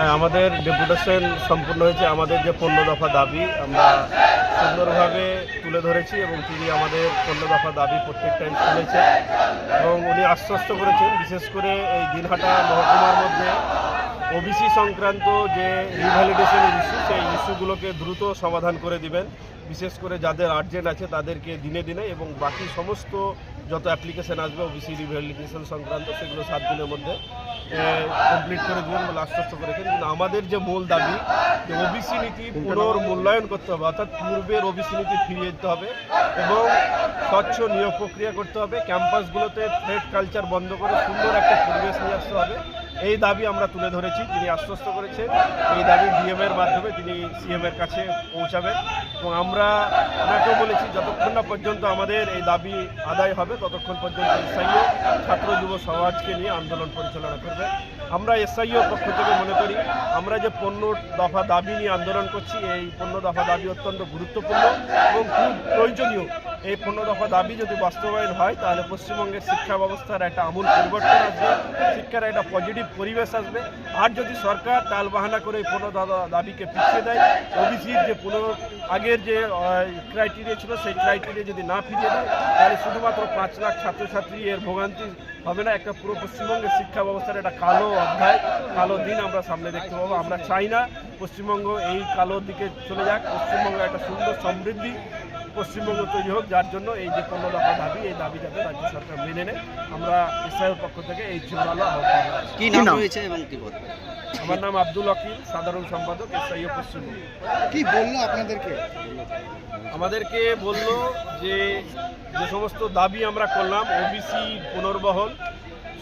হ্যাঁ, আমাদের ডেপুটেশন সম্পূর্ণ হয়েছে। আমাদের যে 15 দফা দাবি আমরা সুন্দরভাবে তুলে ধরেছি এবং তিনি আমাদের 15 দফা দাবি প্রত্যেকটাই শুনেছেন এবং উনি আশ্বস্ত করেছেন, বিশেষ করে এই দিনহাটা মহকুমার মধ্যে ওবিসি সংক্রান্ত যে রিভ্যালিডেশনের ইস্যু, সেই ইস্যুগুলোকে দ্রুত সমাধান করে দিবেন। বিশেষ করে যাদের আর্জেন্ট আছে তাদেরকে দিনে দিনে, এবং বাকি সমস্ত যত অ্যাপ্লিকেশন আসবে ওবিসি রিভ্যালিডেশন সংক্রান্ত সেগুলো 7 দিনের মধ্যে কমপ্লিট করে দেবেন বলে আশ্বস্ত করেছেন। কিন্তু আমাদের যে মূল দাবি, যে ওবিসি নীতি পুনর্মূল্যায়ন করতে হবে, অর্থাৎ পূর্বের ওবিসি নীতি ফিরিয়ে দিতে হবে এবং স্বচ্ছ নিয়োগ প্রক্রিয়া করতে হবে। ক্যাম্পাসগুলোতে থ্রেড কালচার বন্ধ করে সুন্দর একটা পরিবেশ নিয়ে আসতে হবে। এই দাবি আমরা তুলে ধরেছি, তিনি আশ্বস্ত করেছেন এই দাবি ডিএম এর মাধ্যমে তিনি সিএম এর কাছে পৌঁছাবেন এবং আমরা ওনাকেও বলেছি যতক্ষণ না পর্যন্ত আমাদের এই দাবি আদায় হবে ততক্ষণ পর্যন্ত এসআইও ছাত্র যুব সমাজকে নিয়ে আন্দোলন পরিচালনা করবে। আমরা এসআইও পক্ষ থেকে মনে করি আমরা যে 15 দফা দাবি নিয়ে আন্দোলন করছি, এই 15 দফা দাবি অত্যন্ত গুরুত্বপূর্ণ এবং খুব প্রয়োজনীয়। এই 15 দফা দাবি যদি বাস্তবায়ন হয় তাহলে পশ্চিমবঙ্গের শিক্ষা ব্যবস্থার একটা আমূল পরিবর্তন আসবে, শিক্ষার একটা পজিটিভ পরিবেশ আসবে। আর যদি সরকার টালবাহানা করে এই 15 দফা দাবিকে পিছিয়ে দেয়, ওবিসির যে আগের যে ক্রাইটেরিয়া ছিল সেই ক্রাইটেরিয়া যদি না ফিরিয়ে দেয়, তাহলে শুধুমাত্র 5 লাখ ছাত্রছাত্রী এর ভোগান্তি হবে না, একটা পুরো পশ্চিমবঙ্গের শিক্ষা ব্যবস্থার একটা কালো অধ্যায়, কালো দিন আমরা সামনে দেখতে পাবো। আমরা চাই না পশ্চিমবঙ্গ এই কালো দিকে চলে যাক। পশ্চিমবঙ্গ একটা সুন্দর সমৃদ্ধি পশ্চিমবঙ্গ তৈরি হোক, যার জন্য এই যে 15 দফা দাবি, এই দাবি যাতে রাজ্য সরকার মেনে নেয়। আমরা এসআইওর পক্ষ থেকে এই জোরালো আহ্বান। কি নাম হয়েছে এবং কি বলবেন? আমার নাম আব্দুল ওয়াকিল, সাধারণ সম্পাদক এসআইও পশ্চিমবঙ্গ। কি বললো আপনাদেরকে? আমাদেরকে বলল যে যে সমস্ত দাবি আমরা করলাম, ওবিসি পুনর্বহল,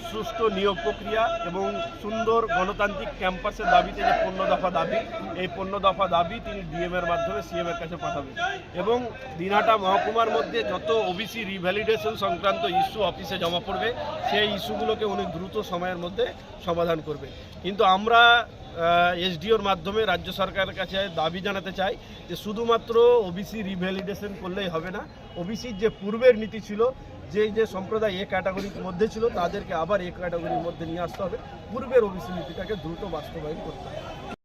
সুষ্ঠু নিয়োগ প্রক্রিয়া এবং সুন্দর গণতান্ত্রিক ক্যাম্পাসের দাবিতে যে 15 দফা দাবি, এই 15 দফা দাবি তিনি ডিএম এর মাধ্যমে সিএম এর কাছে পাঠাবেন এবং দিনহাটা মহকুমার মধ্যে যত ওবিসি রিভ্যালিডেশন সংক্রান্ত ইস্যু অফিসে জমা পড়বে সেই ইস্যুগুলোকে উনি দ্রুত সময়ের মধ্যে সমাধান করবে। কিন্তু আমরা এসডিওর মাধ্যমে রাজ্য সরকারের কাছে দাবি জানাতে চাই যে শুধুমাত্র ওবিসি রিভ্যালিডেশন করলেই হবে না, ওবিসির যে পূর্বের নীতি ছিল, যে সম্প্রদায় এ ক্যাটাগরির মধ্যে ছিল তাদেরকে আবার এ ক্যাটাগরির মধ্যে নিয়ে আসতে হবে। পূর্বের ওবিসি নীতিটাকে দ্রুত বাস্তবায়ন করতে হবে।